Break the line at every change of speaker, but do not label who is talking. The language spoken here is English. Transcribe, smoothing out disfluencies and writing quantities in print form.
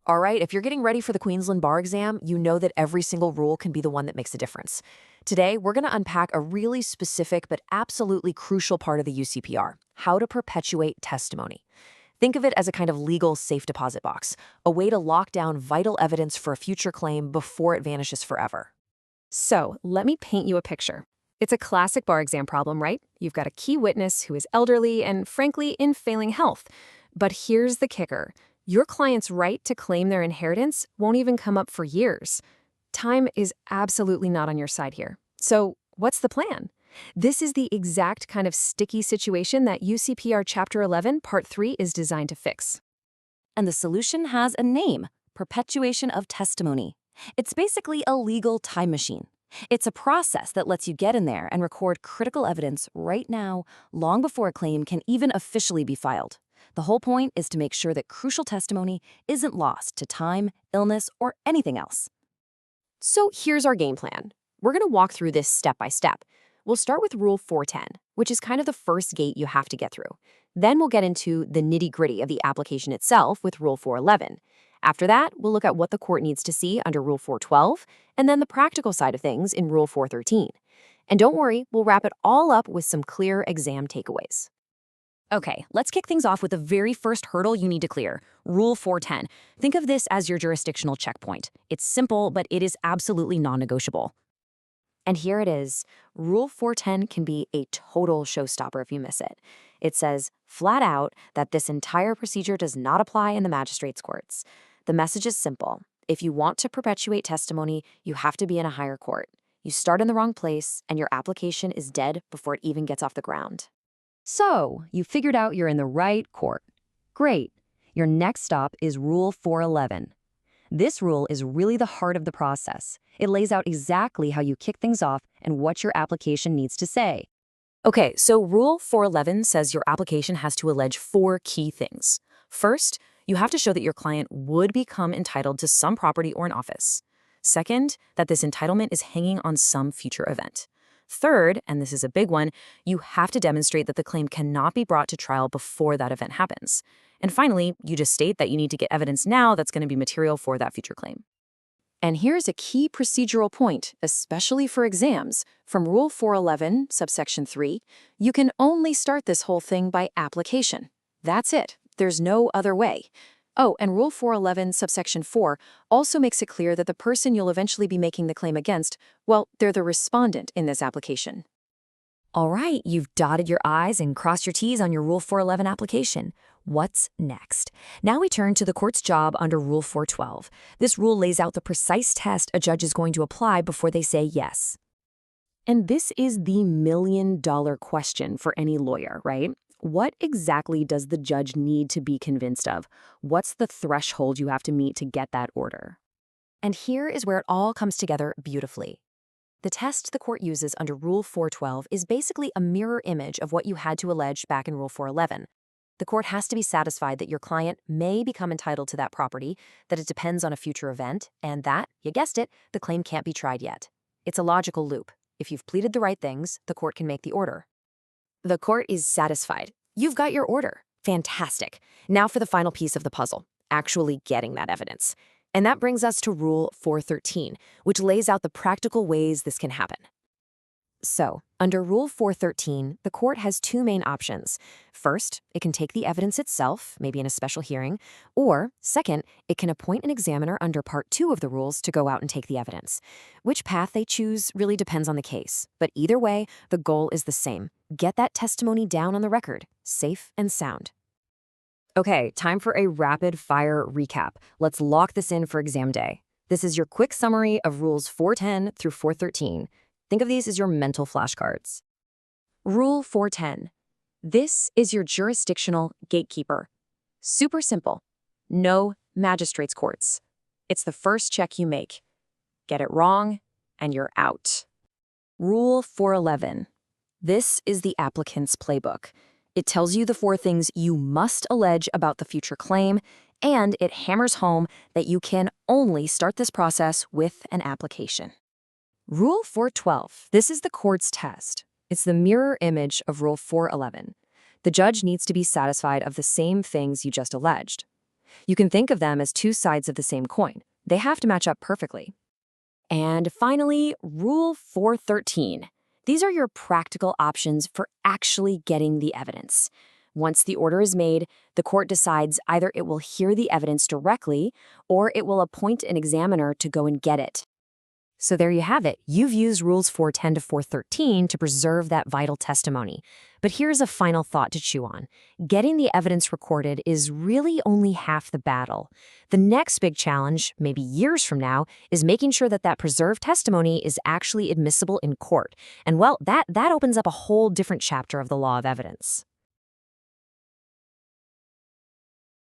All right, if you're getting ready for the Queensland bar exam, you know that every single rule can be the one that makes a difference. Today, we're going to unpack a really specific but absolutely crucial part of the UCPR, how to perpetuate testimony. Think of it as a kind of legal safe deposit box, a way to lock down vital evidence for a future claim before it vanishes forever.
So, let me paint you a picture. It's a classic bar exam problem, right? You've got a key witness who is elderly and, frankly, in failing health. But here's the kicker. Your client's right to claim their inheritance won't even come up for years. Time is absolutely not on your side here. So, what's the plan? This is the exact kind of sticky situation that UCPR Chapter 11, Part 3 is designed to fix.
And the solution has a name: perpetuation of testimony. It's basically a legal time machine. It's a process that lets you get in there and record critical evidence right now, long before a claim can even officially be filed. The whole point is to make sure that crucial testimony isn't lost to time, illness, or anything else.
So here's our game plan. We're going to walk through this step by step. We'll start with Rule 410, which is kind of the first gate you have to get through. Then we'll get into the nitty-gritty of the application itself with Rule 411. After that, we'll look at what the court needs to see under Rule 412, and then the practical side of things in Rule 413. And don't worry, we'll wrap it all up with some clear exam takeaways.
Okay, let's kick things off with the very first hurdle you need to clear, Rule 410. Think of this as your jurisdictional checkpoint. It's simple, but it is absolutely non-negotiable.
And here it is. Rule 410 can be a total showstopper if you miss it. It says, flat out, that this entire procedure does not apply in the Magistrates Courts. The message is simple. If you want to perpetuate testimony, you have to be in a higher court. You start in the wrong place, and your application is dead before it even gets off the ground.
So, you figured out you're in the right court. Great. Your next stop is Rule 411. This rule is really the heart of the process. It lays out exactly how you kick things off and what your application needs to say.
Okay, so Rule 411 says your application has to allege 4 key things. First, you have to show that your client would become entitled to some property or an office. Second, that this entitlement is hanging on some future event. Third, and this is a big one, you have to demonstrate that the claim cannot be brought to trial before that event happens. And finally, you just state that you need to get evidence now that's going to be material for that future claim. And here's a key procedural point, especially for exams. From Rule 411, subsection 3, you can only start this whole thing by application. That's it. There's no other way. Oh, and Rule 411, subsection 4, also makes it clear that the person you'll eventually be making the claim against, well, they're the respondent in this application.
All right, you've dotted your I's and crossed your T's on your Rule 411 application. What's next? Now we turn to the court's job under Rule 412. This rule lays out the precise test a judge is going to apply before they say yes.
And this is the million-dollar question for any lawyer, right? What exactly does the judge need to be convinced of? What's the threshold you have to meet to get that order?
And here is where it all comes together beautifully. The test the court uses under Rule 412 is basically a mirror image of what you had to allege back in Rule 411. The court has to be satisfied that your client may become entitled to that property, that it depends on a future event, and that, you guessed it, the claim can't be tried yet. It's a logical loop. If you've pleaded the right things, the court can make the order.
The court is satisfied. You've got your order. Fantastic. Now for the final piece of the puzzle, actually getting that evidence. And that brings us to Rule 413, which lays out the practical ways this can happen. So, under Rule 413, the court has 2 main options. First, it can take the evidence itself, maybe in a special hearing, or second, it can appoint an examiner under Part 2 of the rules to go out and take the evidence. Which path they choose really depends on the case, but either way, the goal is the same. Get that testimony down on the record, safe and sound. Okay, time for a rapid-fire recap. Let's lock this in for exam day. This is your quick summary of Rules 410 through 413. Think of these as your mental flashcards. Rule 410. This is your jurisdictional gatekeeper. Super simple. No magistrates courts. It's the first check you make. Get it wrong, and you're out. Rule 411. This is the applicant's playbook. It tells you the 4 things you must allege about the future claim, and it hammers home that you can only start this process with an application. Rule 412. This is the court's test. It's the mirror image of Rule 411. The judge needs to be satisfied of the same things you just alleged.
You can think of them as two sides of the same coin. They have to match up perfectly.
And finally, Rule 413. These are your practical options for actually getting the evidence. Once the order is made, the court decides either it will hear the evidence directly or it will appoint an examiner to go and get it.
So there you have it. You've used Rules 410 to 413 to preserve that vital testimony. But here's a final thought to chew on. Getting the evidence recorded is really only half the battle. The next big challenge, maybe years from now, is making sure that that preserved testimony is actually admissible in court. And well, that opens up a whole different chapter of the law of evidence.